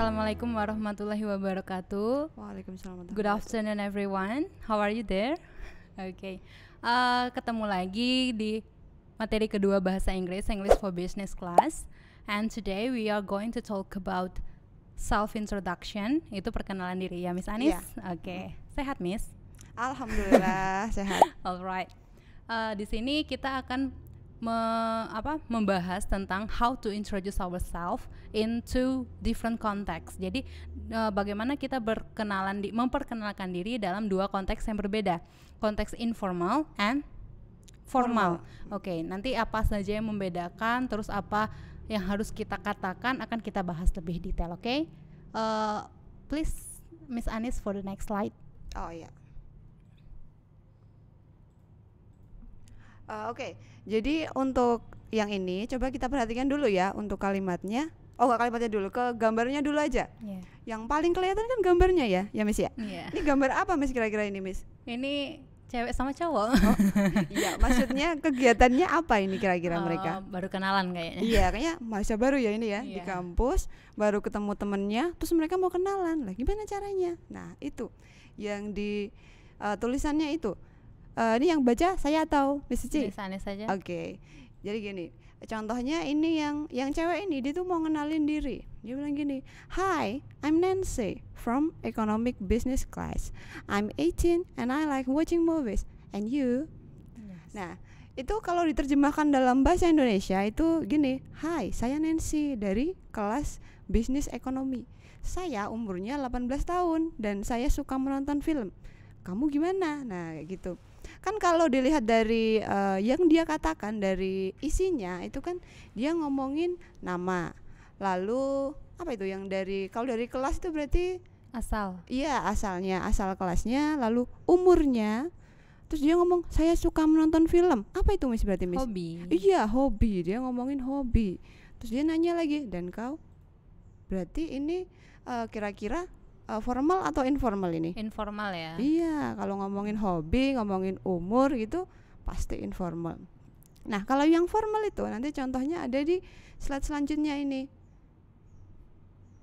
Assalamualaikum warahmatullahi wabarakatuh. Waalaikumsalam. Good afternoon everyone. How are you there? Okay. Ketemu lagi di materi kedua bahasa Inggris, English for Business Class. And today we are going to talk about self introduction. Itu perkenalan diri ya, Miss Anis. Yeah. Oke. Sehat, Miss? Alhamdulillah sehat. Alright. Di sini kita akan membahas tentang how to introduce ourselves into different context. Jadi bagaimana kita memperkenalkan diri dalam dua konteks yang berbeda, konteks informal and formal. Oke, nanti apa saja yang membedakan, terus apa yang harus kita katakan akan kita bahas lebih detail. Oke, please Miss Anis for the next slide. Oh iya. Oke. Jadi untuk yang ini coba kita perhatikan dulu ya untuk kalimatnya. Oh enggak, kalimatnya dulu, ke gambarnya dulu aja. Yeah. Yang paling kelihatan kan gambarnya ya Miss ya? Yeah. Ini gambar apa Miss kira-kira ini Miss? Ini cewek sama cowok. Oh, iya, maksudnya kegiatannya apa ini kira-kira mereka? Baru kenalan kayaknya. Iya, kayaknya mahasiswa baru ya ini ya, di Yeah. kampus, baru ketemu temennya, terus mereka mau kenalan. Lah gimana caranya? Nah, itu yang di tulisannya itu. Ini yang baca saya atau Miss Cici? Miss Anis saja. Oke. Jadi gini, contohnya ini yang cewek ini, dia tuh mau ngenalin diri. Dia bilang gini, "Hi, I'm Nancy from Economic Business Class. I'm 18 and I like watching movies. And you?" Yes. Nah, itu kalau diterjemahkan dalam bahasa Indonesia itu gini, "Hai, saya Nancy dari kelas bisnis ekonomi. Saya umurnya 18 tahun dan saya suka menonton film. Kamu gimana?" Nah, kayak gitu. Kan kalau dilihat dari yang dia katakan dari isinya itu kan dia ngomongin nama. Lalu apa itu yang kalau dari kelas itu berarti Asal. iya, asal kelasnya, lalu umurnya. Terus dia ngomong saya suka menonton film. Apa itu Miss berarti Miss? Hobi. Iya, hobi. Dia ngomongin hobi. Terus dia nanya lagi, "Dan kau?" Berarti ini kira-kira formal atau informal ini? Informal ya. Iya, kalau ngomongin hobi, ngomongin umur gitu pasti informal. Nah, kalau yang formal itu nanti contohnya ada di slide selanjutnya ini.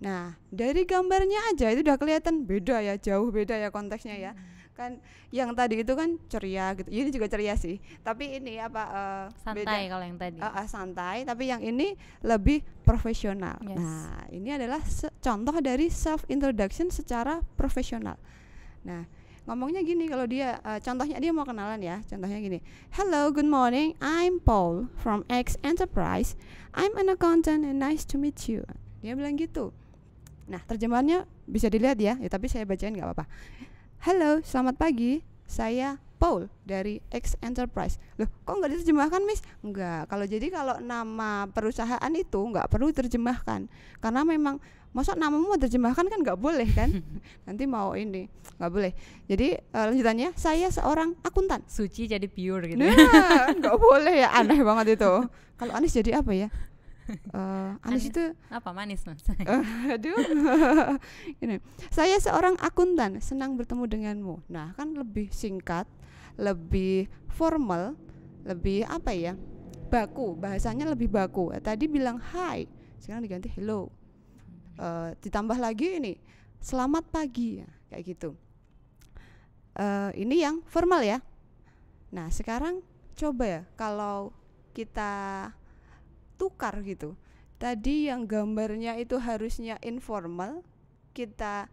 Nah, dari gambarnya aja itu udah kelihatan beda ya, jauh beda ya konteksnya ya. Kan yang tadi itu kan ceria gitu. Ini juga ceria sih. Tapi ini Santai beda. kalau yang tadi. Santai, tapi yang ini lebih profesional. Yes. Nah, ini adalah contoh dari self introduction secara profesional. Nah, ngomongnya gini kalau dia contohnya dia mau kenalan ya. Contohnya gini. "Hello, good morning. I'm Paul from X Enterprise. I'm an accountant and nice to meet you." Dia bilang gitu. Nah, terjemahannya bisa dilihat ya, tapi saya bacain nggak apa-apa. "Halo, selamat pagi. Saya Paul dari X Enterprise." Loh, kok nggak diterjemahkan, Miss? Enggak. Kalau nama perusahaan itu nggak perlu diterjemahkan. Karena memang masa namamu mau terjemahkan kan nggak boleh kan? Nanti mau ini nggak boleh. Jadi lanjutannya, "Saya seorang akuntan." Suci jadi pure gitu. Nah, nggak boleh ya, aneh banget itu. Kalau Anis jadi apa ya? Anis itu apa manis Mas? aduh. Ini, "Saya seorang akuntan, senang bertemu denganmu." Nah, kan lebih singkat, lebih formal, lebih apa ya? Baku, bahasanya lebih baku. Tadi bilang hi, sekarang diganti hello. Ditambah lagi ini, "Selamat pagi." Ya, kayak gitu. Ini yang formal ya. Nah, sekarang coba ya kalau kita tukar gitu. Tadi yang gambarnya itu harusnya informal, kita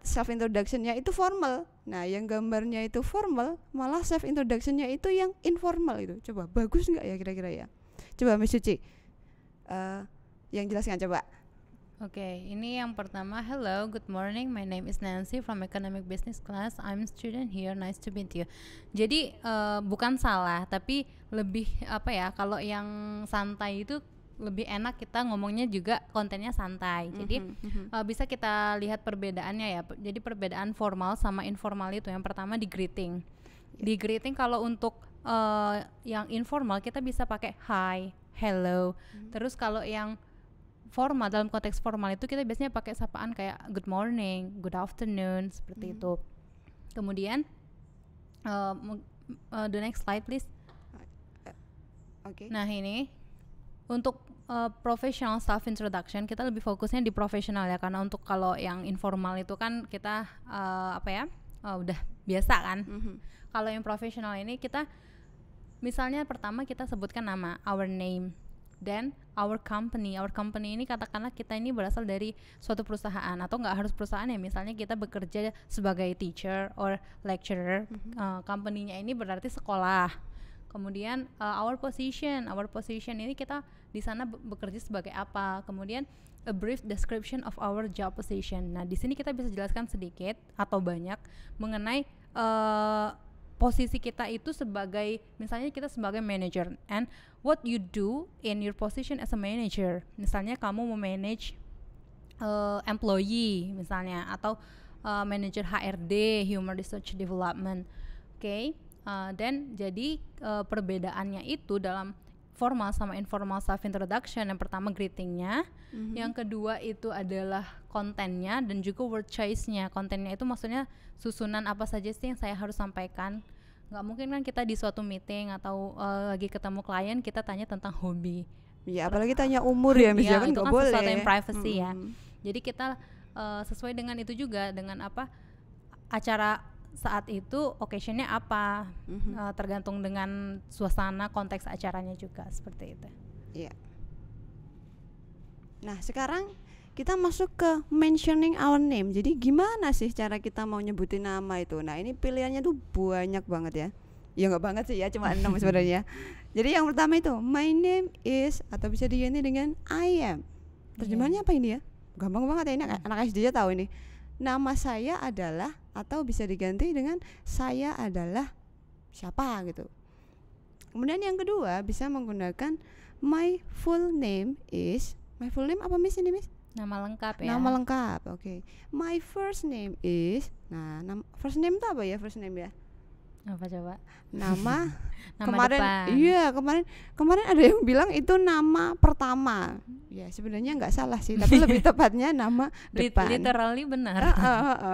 self introduction-nya itu formal. Nah, yang gambarnya itu formal, malah self introduction-nya itu yang informal itu. Coba bagus nggak ya kira-kira ya? Coba Miss Suci, yang jelaskan coba. Oke, ini yang pertama. "Hello, good morning. My name is Nancy from Economic Business Class. I'm student here. Nice to meet you." Jadi bukan salah, tapi lebih apa ya? Kalau yang santai itu lebih enak kita ngomongnya juga kontennya santai. Jadi bisa kita lihat perbedaannya ya. Jadi perbedaan formal sama informal itu. Yang pertama di greeting. Di greeting kalau untuk yang informal kita bisa pakai hi, hello. Terus kalau yang formal, dalam konteks formal itu kita biasanya pakai sapaan kayak good morning, good afternoon, seperti itu. Kemudian the next slide please. Oke. Nah ini Untuk professional self introduction kita lebih fokusnya di profesional ya, karena untuk kalau yang informal itu kan kita udah biasa kan. Kalau yang profesional ini kita misalnya pertama kita sebutkan nama, our name, then our company. Our company ini katakanlah kita ini berasal dari suatu perusahaan, atau nggak harus perusahaan ya, misalnya kita bekerja sebagai teacher or lecturer. Company-nya ini berarti sekolah. Kemudian our position ini kita di sana bekerja sebagai apa. Kemudian a brief description of our job position. Nah, di sini kita bisa jelaskan sedikit atau banyak mengenai posisi kita itu sebagai, misalnya kita sebagai manager, and what you do in your position as a manager. Misalnya kamu memanage employee misalnya, atau manager HRD, human research development. Oke. Dan jadi perbedaannya itu dalam formal sama informal self introduction. Yang pertama greetingnya, yang kedua itu adalah kontennya dan juga word choice-nya. Kontennya itu maksudnya susunan apa saja sih yang saya harus sampaikan. Nggak mungkin kan kita di suatu meeting atau lagi ketemu klien kita tanya tentang hobi. Ya, apalagi tanya umur ya, misalnya kan itu nggak kan boleh. Sesuatu yang privacy ya. Jadi kita sesuai dengan itu juga, dengan apa acara saat itu, occasion-nya apa, tergantung dengan suasana, konteks acaranya juga, seperti itu. Iya. Nah, sekarang kita masuk ke mentioning our name. Jadi gimana sih cara kita mau nyebutin nama itu? Nah, ini pilihannya tuh banyak banget ya. Ya nggak banget sih ya, cuma 6 sebenarnya. Jadi yang pertama itu my name is, atau bisa diganti dengan I am. Terjemahannya apa ini ya? Gampang banget ya, ini anak SD aja tahu ini. Nama saya adalah, atau bisa diganti dengan saya adalah siapa gitu. Kemudian yang kedua bisa menggunakan my full name is. My full name apa Miss ini Miss? Nama lengkap ya. Nama lengkap, oke. My first name is. Nah, first name itu apa ya, first name ya? Apa coba? Nama Nama kemarin depan. Iya, kemarin ada yang bilang itu nama pertama. Ya, sebenarnya nggak salah sih, tapi lebih tepatnya nama depan. Literally benar.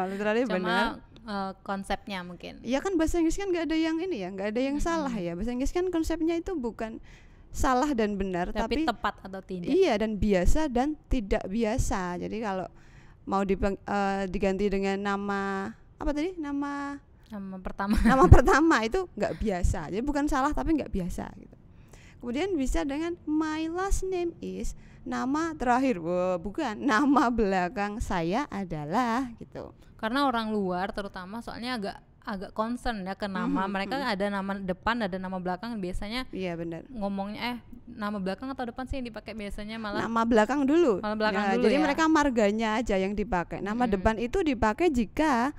Literally benar. Cuma konsepnya mungkin. Ya kan bahasa Inggris kan nggak ada yang ini ya, nggak ada yang salah ya. Bahasa Inggris kan konsepnya itu bukan salah dan benar, tapi tepat atau tidak. Iya, dan biasa dan tidak biasa. Jadi kalau mau diganti dengan nama apa tadi? Nama pertama. Nama pertama itu nggak biasa. Jadi bukan salah tapi nggak biasa gitu. Kemudian bisa dengan my last name is, nama terakhir. Bukan, nama belakang saya adalah gitu. Karena orang luar terutama soalnya agak concern ya ke nama. Mereka ada nama depan, ada nama belakang biasanya. Iya benar. Ngomongnya nama belakang atau depan sih yang dipakai biasanya malah nama belakang dulu. Nama belakang dulu. Jadi ya. mereka marganya aja yang dipakai. Nama depan itu dipakai jika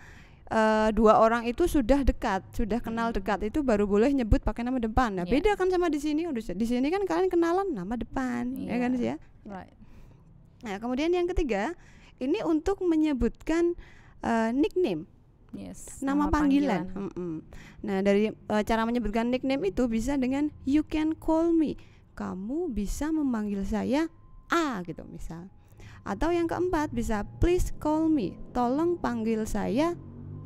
dua orang itu sudah dekat, sudah kenal dekat, itu baru boleh nyebut pakai nama depan. Nah, beda kan sama di sini. Di sini kan kalian kenalan nama depan, ya kan sih ya. Right. Nah, kemudian yang ketiga, ini untuk menyebutkan nickname. Yes, nama panggilan. Nah, dari cara menyebutkan nickname itu bisa dengan you can call me. Kamu bisa memanggil saya A gitu misal. Atau yang keempat bisa please call me. Tolong panggil saya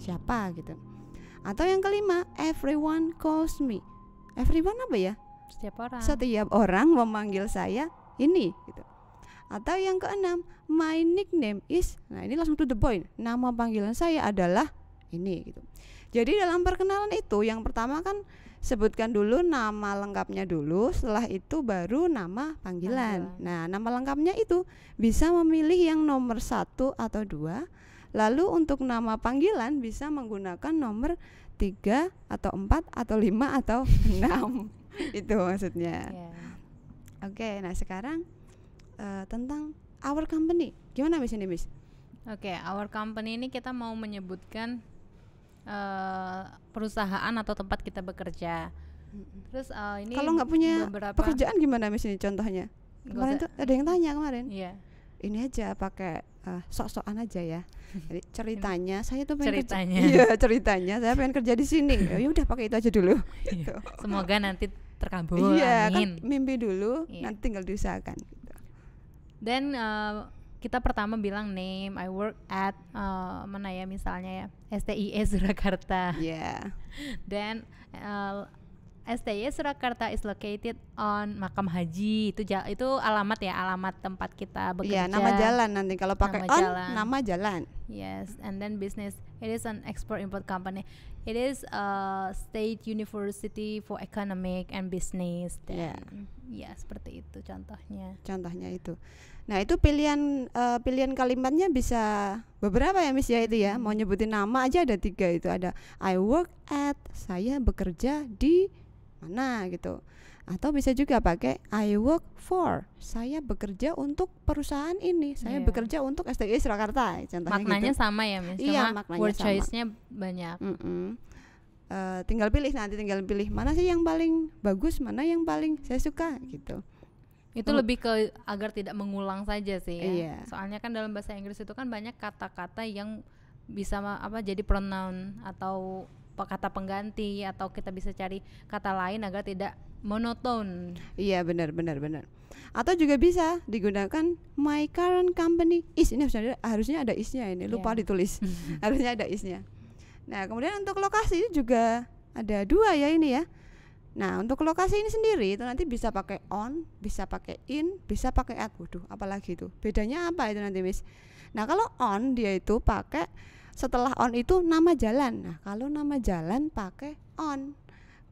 siapa gitu. Atau yang kelima everyone calls me. Everyone apa ya? Setiap orang memanggil saya ini gitu. Atau yang keenam my nickname is. Nah, ini langsung to the point. Nama panggilan saya adalah ini gitu. Jadi dalam perkenalan itu yang pertama kan sebutkan dulu nama lengkapnya dulu, setelah itu baru nama panggilan. Nah, nama lengkapnya itu bisa memilih yang nomor 1 atau 2. Lalu untuk nama panggilan bisa menggunakan nomor 3 atau 4 atau 5 atau 6. Itu maksudnya. Oke, nah sekarang tentang our company. Gimana Miss ini Miss? Oke, our company ini kita mau menyebutkan perusahaan atau tempat kita bekerja. Terus ini kalau nggak punya pekerjaan gimana Miss ini contohnya? Kemarin tuh ada yang tanya kemarin. Iya. Ini aja pakai sok-sokan aja ya. Jadi ceritanya saya tuh pengen ceritanya saya pengen kerja di sini. Ya udah pakai itu aja dulu. Gitu. Semoga nanti terkabul. Iya, kan mimpi dulu, nanti tinggal diusahakan gitu. Dan kita pertama bilang name, I work at mana ya misalnya ya STIE Surakarta. Yeah. Dan STY Surakarta is located on Makam Haji. Itu alamat ya, alamat tempat kita bekerja. Iya, nama jalan nanti kalau pakai Nama on jalan. nama jalan. Yes, and then business. It is an export-import company. It is a state university for economic and business. Dan ya seperti itu contohnya. Contohnya itu. Nah, itu pilihan kalimatnya bisa beberapa ya Miss ya itu ya. Mau nyebutin nama aja ada 3 itu. Ada I work at, saya bekerja di mana gitu. Atau bisa juga pakai I work for, saya bekerja untuk perusahaan ini, saya bekerja untuk STY Surakarta contohnya. Maknanya gitu. sama ya Miss. Iya, cuma maknanya word sama. choice-nya banyak. Tinggal pilih mana sih yang paling bagus, mana yang paling saya suka gitu. Itu lebih ke agar tidak mengulang saja sih ya. Iya. Soalnya kan dalam bahasa Inggris itu kan banyak kata-kata yang bisa jadi pronoun atau kata pengganti, atau kita bisa cari kata lain agar tidak monoton. Iya, benar. Atau juga bisa digunakan my current company is. Ini harusnya ada isnya ini, lupa ditulis. Harusnya ada isnya. Nah, kemudian untuk lokasi juga ada 2 ya ini ya. Nah, untuk lokasi ini sendiri itu nanti bisa pakai on, bisa pakai in, bisa pakai at. Waduh, apalagi itu? Bedanya apa itu nanti, Miss? Nah, kalau on dia itu pakai setelah on itu nama jalan. Nah, kalau nama jalan pakai on.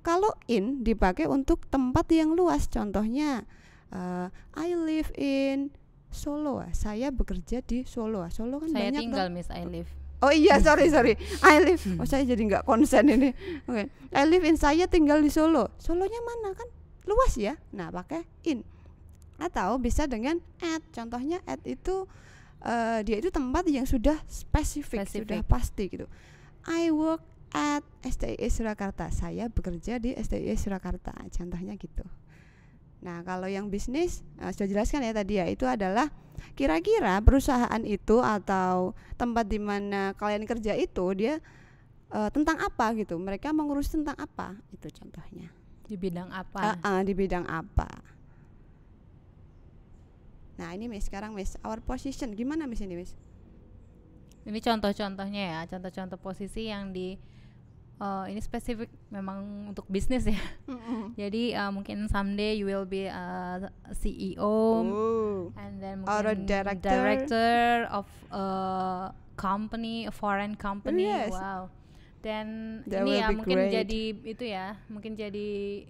Kalau in dipakai untuk tempat yang luas. Contohnya I live in Solo. Saya bekerja di Solo. Solo kan saya banyak tinggal tuh. Miss, I live. Oh iya, sorry. I live. Oh, saya jadi nggak konsen ini. Oke. I live in, saya tinggal di Solo. Solonya mana kan? Luas ya. Nah, pakai in. Atau bisa dengan at. Contohnya at itu dia itu tempat yang sudah spesifik, sudah pasti gitu. I work at STY Surakarta. Saya bekerja di STY Surakarta. Contohnya gitu. Nah, kalau yang bisnis sudah jelaskan ya tadi ya, itu adalah kira-kira perusahaan itu atau tempat di mana kalian kerja itu dia tentang apa gitu. Mereka mengurus tentang apa? Itu contohnya. Di bidang apa? Di bidang apa? Nah, ini Miss, sekarang Miss, our position gimana Miss ini Miss? Ini contoh-contohnya ya, contoh-contoh posisi yang di ini spesifik memang untuk bisnis ya. Jadi mungkin someday you will be a CEO, and then or a director of a company, a foreign company. Yes. Wow. Dan That ini ya mungkin great. jadi itu ya, mungkin jadi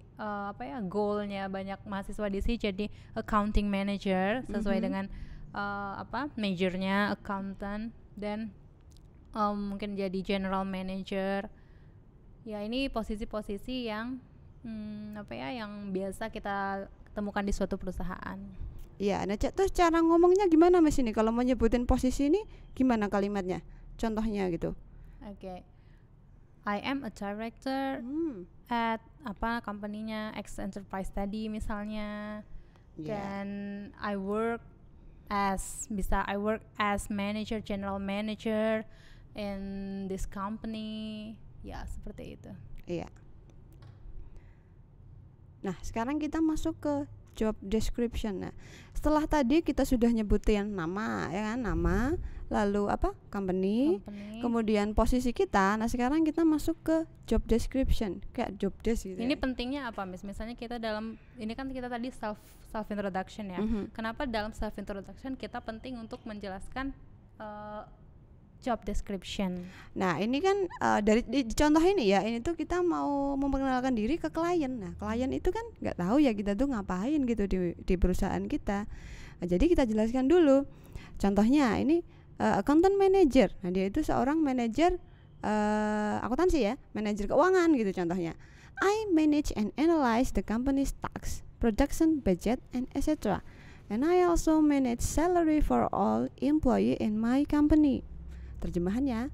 goalnya banyak mahasiswa di sini jadi accounting manager sesuai dengan majornya accountant, dan mungkin jadi general manager. Ya, ini posisi-posisi yang yang biasa kita temukan di suatu perusahaan. Iya, nah terus cara ngomongnya gimana Mas ini? Kalau mau nyebutin posisi ini gimana kalimatnya? Contohnya gitu. Oke. I am a director at company-nya X Enterprise tadi misalnya. Dan I work as manager, general manager in this company. Ya, seperti itu. Iya. Nah, sekarang kita masuk ke job description. Nah, setelah tadi kita sudah nyebutin nama, ya kan, nama, lalu company, kemudian posisi kita. Nah, sekarang kita masuk ke job description, kayak job desk gitu. Ini pentingnya apa, Miss? Misalnya kita ini kan kita tadi self introduction ya. Kenapa dalam self introduction kita penting untuk menjelaskan job description? Nah, ini kan dari di contoh ini ya, ini tuh kita mau memperkenalkan diri ke klien. Nah, klien itu kan nggak tahu ya kita tuh ngapain gitu di perusahaan kita. Nah, jadi kita jelaskan dulu. Contohnya ini accountant manager. Nah, dia itu seorang manajer akuntansi ya, manajer keuangan gitu contohnya. I manage and analyze the company's tax, production budget, and etc. And I also manage salary for all employee in my company. Terjemahannya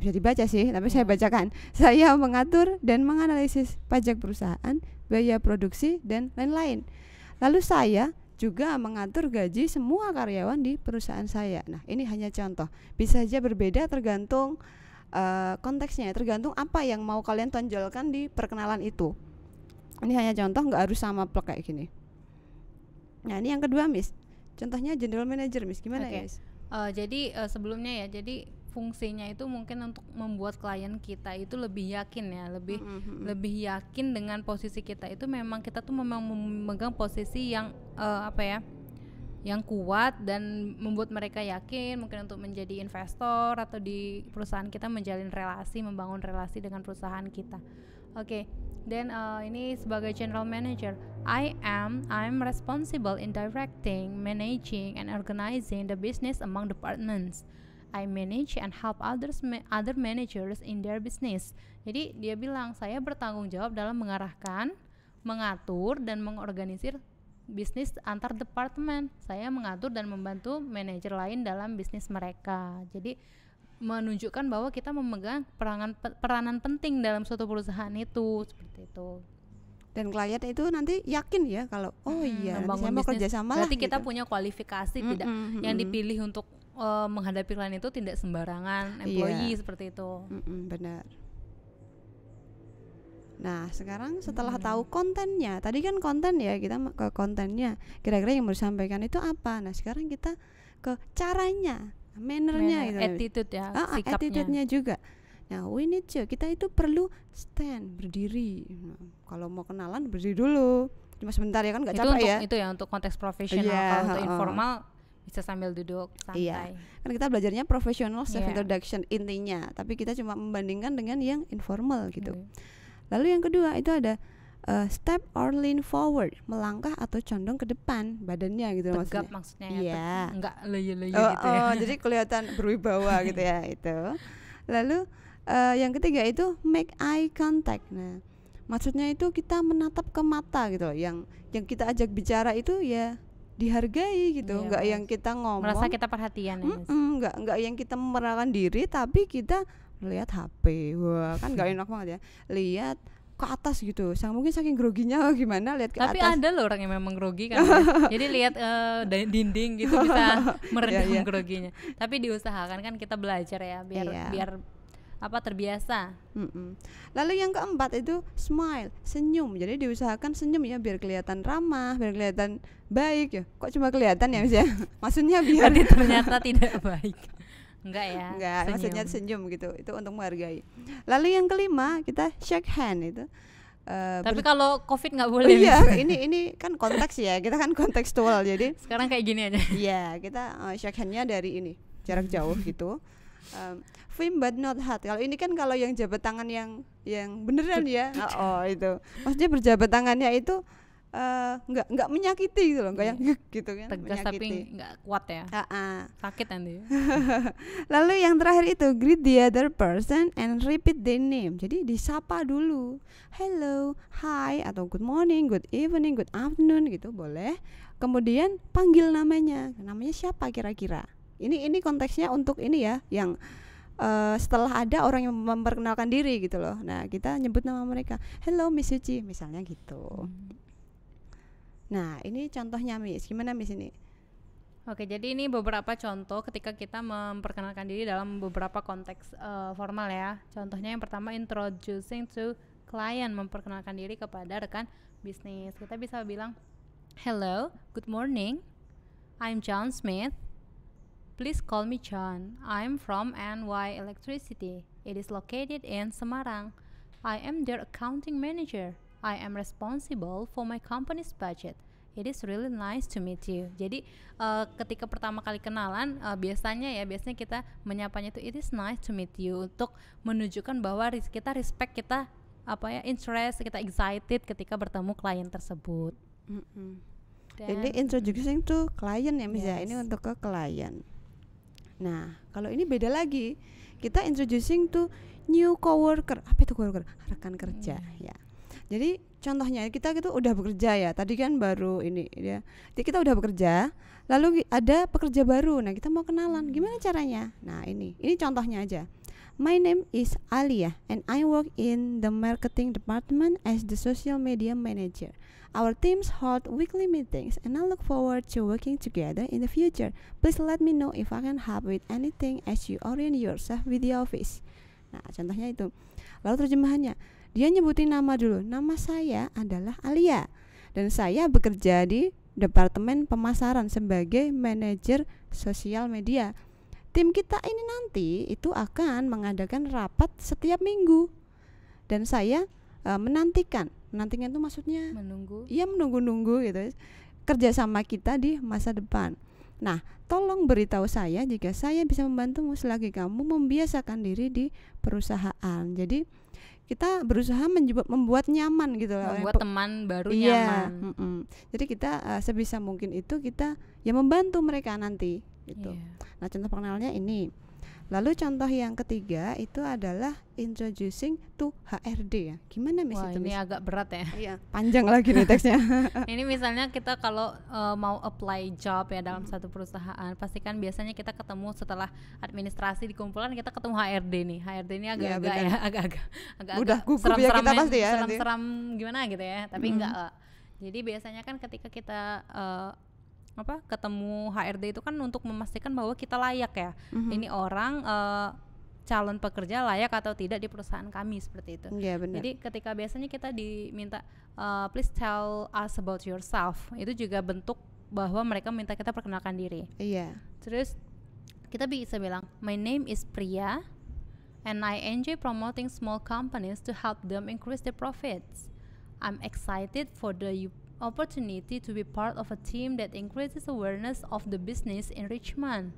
bisa dibaca sih, tapi saya bacakan. Saya mengatur dan menganalisis pajak perusahaan, biaya produksi, dan lain-lain. Lalu saya juga mengatur gaji semua karyawan di perusahaan saya. Nah, ini hanya contoh. Bisa saja berbeda tergantung konteksnya, tergantung apa yang mau kalian tonjolkan di perkenalan itu. Ini hanya contoh, nggak harus sama plek kayak gini. Nah, ini yang kedua Miss. Contohnya general manager Miss, gimana ya Miss? Jadi sebelumnya ya, jadi fungsinya itu mungkin untuk membuat klien kita itu lebih yakin ya, lebih yakin dengan posisi kita itu. Memang kita tuh memang memegang posisi yang yang kuat dan membuat mereka yakin mungkin untuk menjadi investor atau di perusahaan kita, menjalin relasi, membangun relasi dengan perusahaan kita. Oke. Dan ini sebagai general manager, I'm responsible in directing, managing, and organizing the business among departments. I manage and help other managers in their business. Jadi dia bilang, saya bertanggung jawab dalam mengarahkan, mengatur, dan mengorganisir bisnis antar departemen. Saya mengatur dan membantu manajer lain dalam bisnis mereka. Jadi menunjukkan bahwa kita memegang peranan penting dalam suatu perusahaan itu, seperti itu. Dan klien itu nanti yakin ya kalau iya saya mau kerja sama lah. Berarti kita punya kualifikasi, tidak yang dipilih untuk menghadapi klien itu tidak sembarangan employee, seperti itu. Benar. Nah sekarang setelah tahu kontennya, tadi kan konten ya, kita ke kontennya, kira-kira yang mau disampaikan itu apa. Nah sekarang kita ke caranya, mannernya gitu. Attitude ya, sikapnya. Attitude-nya juga. Nah we need to, kita itu perlu stand, berdiri. Nah, kalau mau kenalan berdiri dulu, cuma sebentar ya kan, nggak capek ya. Itu ya untuk konteks profesional. Kalau untuk informal bisa sambil duduk santai. Kan kita belajarnya professional self introduction intinya, tapi kita cuma membandingkan dengan yang informal gitu. Lalu yang kedua itu ada step or lean forward, melangkah atau condong ke depan badannya gitu. Tegap maksudnya ya, enggak leye-leye gitu ya. Jadi kelihatan berwibawa gitu ya itu. Lalu yang ketiga itu make eye contact. Nah maksudnya itu kita menatap ke mata gitu loh. Yang kita ajak bicara itu ya dihargai gitu, enggak yang kita ngomong merasa kita perhatian ya. Enggak yang kita memerlukan diri tapi kita lihat HP. Wah kan nggak enak banget ya, lihat ke atas gitu, mungkin saking groginya gimana lihat ke tapi atas. Ada loh orang yang memang grogi kan ya. Jadi lihat dinding gitu bisa meredam groginya. Tapi diusahakan kan, kita belajar ya biar terbiasa. Lalu yang keempat itu smile, senyum. Jadi diusahakan senyum ya biar kelihatan ramah, biar kelihatan baik ya. Kok cuma kelihatan ya Mas ya? Maksudnya biar ternyata tidak baik. Enggak ya. Enggak, maksudnya senyum gitu. Itu untuk menghargai. Lalu yang kelima kita shake hand itu. Tapi kalau COVID nggak boleh. Iya, ini kan konteks ya. Kita kan kontekstual jadi. Sekarang kayak gini aja. Iya, kita shake handnya dari ini jarak jauh gitu. Firm but not hard. Kalau ini kan kalau yang jabat tangan yang beneran ya. Itu. Maksudnya berjabat tangannya itu nggak menyakiti gitu loh, nggak yang gitu kan. Tegas menyakiti. Tapi nggak kuat ya. Sakit nanti. Lalu yang terakhir itu greet the other person and repeat their name. Jadi disapa dulu, hello, hi, atau good morning, good evening, good afternoon gitu boleh. Kemudian panggil namanya siapa kira-kira. Ini konteksnya untuk ini ya, yang setelah ada orang yang memperkenalkan diri gitu loh. Nah kita nyebut nama mereka, hello Miss Suci misalnya gitu. Nah ini contohnya Miss, gimana Miss ini? Oke, jadi ini beberapa contoh ketika kita memperkenalkan diri dalam beberapa konteks formal ya. Contohnya yang pertama introducing to client, memperkenalkan diri kepada rekan bisnis. Kita bisa bilang, hello, good morning, I'm John Smith. Please call me John. I'm from NY Electricity. It is located in Semarang. I am their accounting manager. I am responsible for my company's budget. It is really nice to meet you. Jadi ketika pertama kali kenalan biasanya kita menyapanya itu it is nice to meet you, untuk menunjukkan bahwa kita respect, kita interest, kita excited ketika bertemu klien tersebut. Ini introducing to client ya Miss ya. Ini untuk ke klien. Nah kalau ini beda lagi, kita introducing to new coworker. Apa itu coworker? Rekan kerja ya. Jadi contohnya kita itu udah bekerja ya. Tadi kan baru ini ya. Jadi kita udah bekerja, lalu ada pekerja baru. Nah, kita mau kenalan. Gimana caranya? Nah, ini contohnya aja. My name is Alia and I work in the marketing department as the social media manager. Our teams hold weekly meetings and I look forward to working together in the future. Please let me know if I can help with anything as you orient yourself with the office. Nah, contohnya itu. Lalu terjemahannya, dia nyebutin nama dulu. Nama saya adalah Alia dan saya bekerja di departemen pemasaran sebagai manajer sosial media. tim kita ini nanti itu akan mengadakan rapat setiap minggu dan saya menantikan itu maksudnya Menunggu. iya menunggu gitu kerjasama kita di masa depan. Nah, tolong beritahu saya jika saya bisa membantumu selagi kamu membiasakan diri di perusahaan. Jadi kita berusaha membuat nyaman gitu loh. Membuat teman baru nyaman. Jadi kita sebisa mungkin itu kita ya membantu mereka nanti gitu. Nah, contoh pengenalnya ini. Lalu contoh yang ketiga itu adalah introducing to HRD ya. Gimana Miss Wah, itu? ini Miss? agak berat ya. Iya, panjang lagi nih teksnya. Ini misalnya kita kalau mau apply job ya dalam satu perusahaan, pasti kan biasanya kita ketemu setelah administrasi dikumpulkan, kita ketemu HRD nih. HRD ini agak-agak ya, agak-agak udah gugup ya kita pasti ya. Seram-seram gimana gitu ya, tapi enggak lah. Jadi biasanya kan ketika kita ketemu HRD itu kan untuk memastikan bahwa kita layak ya. Ini orang calon pekerja layak atau tidak di perusahaan kami seperti itu. Iya, benar. Jadi ketika biasanya kita diminta please tell us about yourself, itu juga bentuk bahwa mereka minta kita perkenalkan diri. Iya. Terus kita bisa bilang my name is Priya and I enjoy promoting small companies to help them increase their profits. I'm excited for the opportunity to be part of a team that increases awareness of the business enrichment.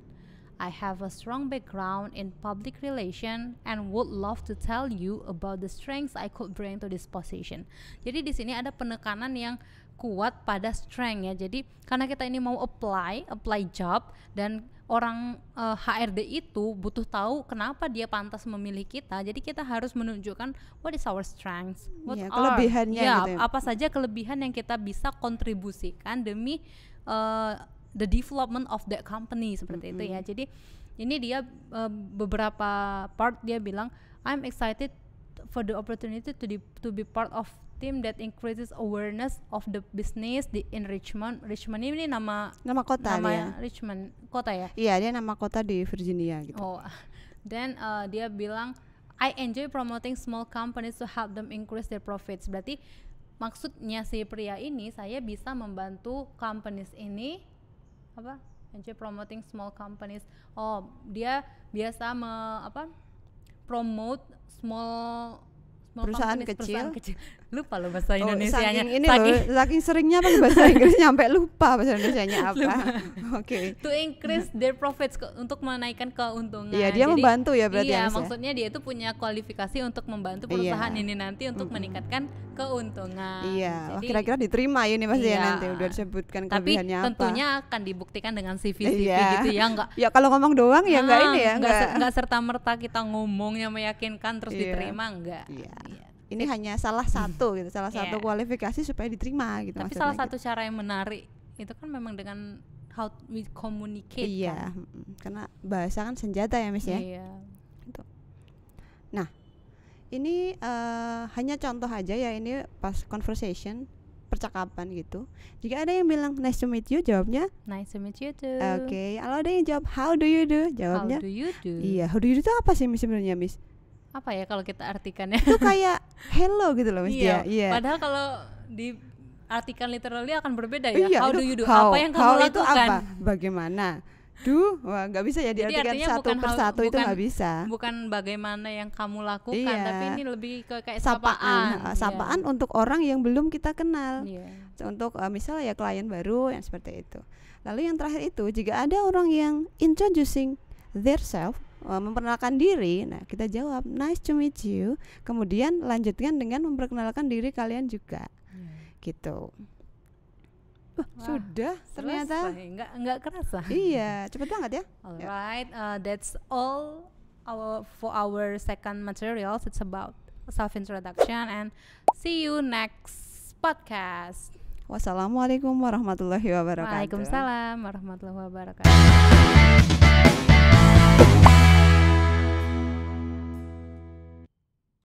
I have a strong background in public relations and would love to tell you about the strengths I could bring to this position. Jadi di sini ada penekanan yang kuat pada strength ya. Jadi karena kita ini mau apply job dan orang HRD itu butuh tahu kenapa dia pantas memilih kita. Jadi kita harus menunjukkan what is our strengths, what are kelebihannya gitu ya. Apa saja kelebihan yang kita bisa kontribusikan demi the development of that company seperti itu ya. Jadi ini dia beberapa part dia bilang I'm excited for the opportunity to be part of team that increases awareness of the business di Richmond. Richmond ini nama kota dia. Richmond kota ya? Iya, dia nama kota di Virginia gitu. Oh, dan dia bilang I enjoy promoting small companies to help them increase their profits. Berarti maksudnya si pria ini saya bisa membantu companies ini enjoy promoting small companies. Oh, dia biasa promote small perusahaan kecil. Lupa loh bahasa Indonesianya. Saking seringnya pakai bahasa Inggris nyampe lupa bahasa Indonesianya apa. Oke. To increase their profits, untuk menaikkan keuntungan. Iya, dia membantu ya berarti. Iya, maksudnya dia itu punya kualifikasi untuk membantu perusahaan ini nanti untuk meningkatkan keuntungan. Iya, kira-kira diterima ini pasti ya nanti udah disebutkan kelebihannya apa. Tapi tentunya akan dibuktikan dengan CV gitu ya, enggak. Ya kalau ngomong doang ya enggak ini ya, enggak serta-merta kita ngomong yang meyakinkan terus diterima enggak. Iya. Ini hanya salah satu gitu, salah satu kualifikasi supaya diterima gitu. Tapi salah satu cara yang menarik itu kan memang dengan how we communicate. Iya, karena bahasa kan senjata ya Miss ya. Iya. Gitu. Nah, ini hanya contoh aja ya, ini pas conversation, percakapan gitu. Jika ada yang bilang nice to meet you, jawabnya nice to meet you too. Oke, kalau ada yang jawab how do you do, jawabnya how do you do. Iya, how do you do itu apa sih Miss sebenarnya Miss? Apa ya kalau kita artikannya? Itu kayak hello gitu loh Miss. Iya. Padahal kalau diartikan literally akan berbeda ya. How do you do? Apa yang kamu lakukan? Itu apa? Bagaimana? Wah nggak bisa ya diartikan satu persatu, itu nggak bisa. Bukan bagaimana yang kamu lakukan, tapi ini lebih ke kayak sapaan untuk orang yang belum kita kenal. Untuk misalnya ya klien baru yang seperti itu. Lalu yang terakhir itu, jika ada orang yang introducing their self, memperkenalkan diri, nah kita jawab nice to meet you, kemudian lanjutkan dengan memperkenalkan diri kalian juga, gitu. Sudah ternyata nggak kerasa. Iya, cepet banget ya. Alright, that's all for our second materials. It's about self introduction, and see you next podcast. Wassalamualaikum warahmatullahi wabarakatuh. Waalaikumsalam warahmatullahi wabarakatuh.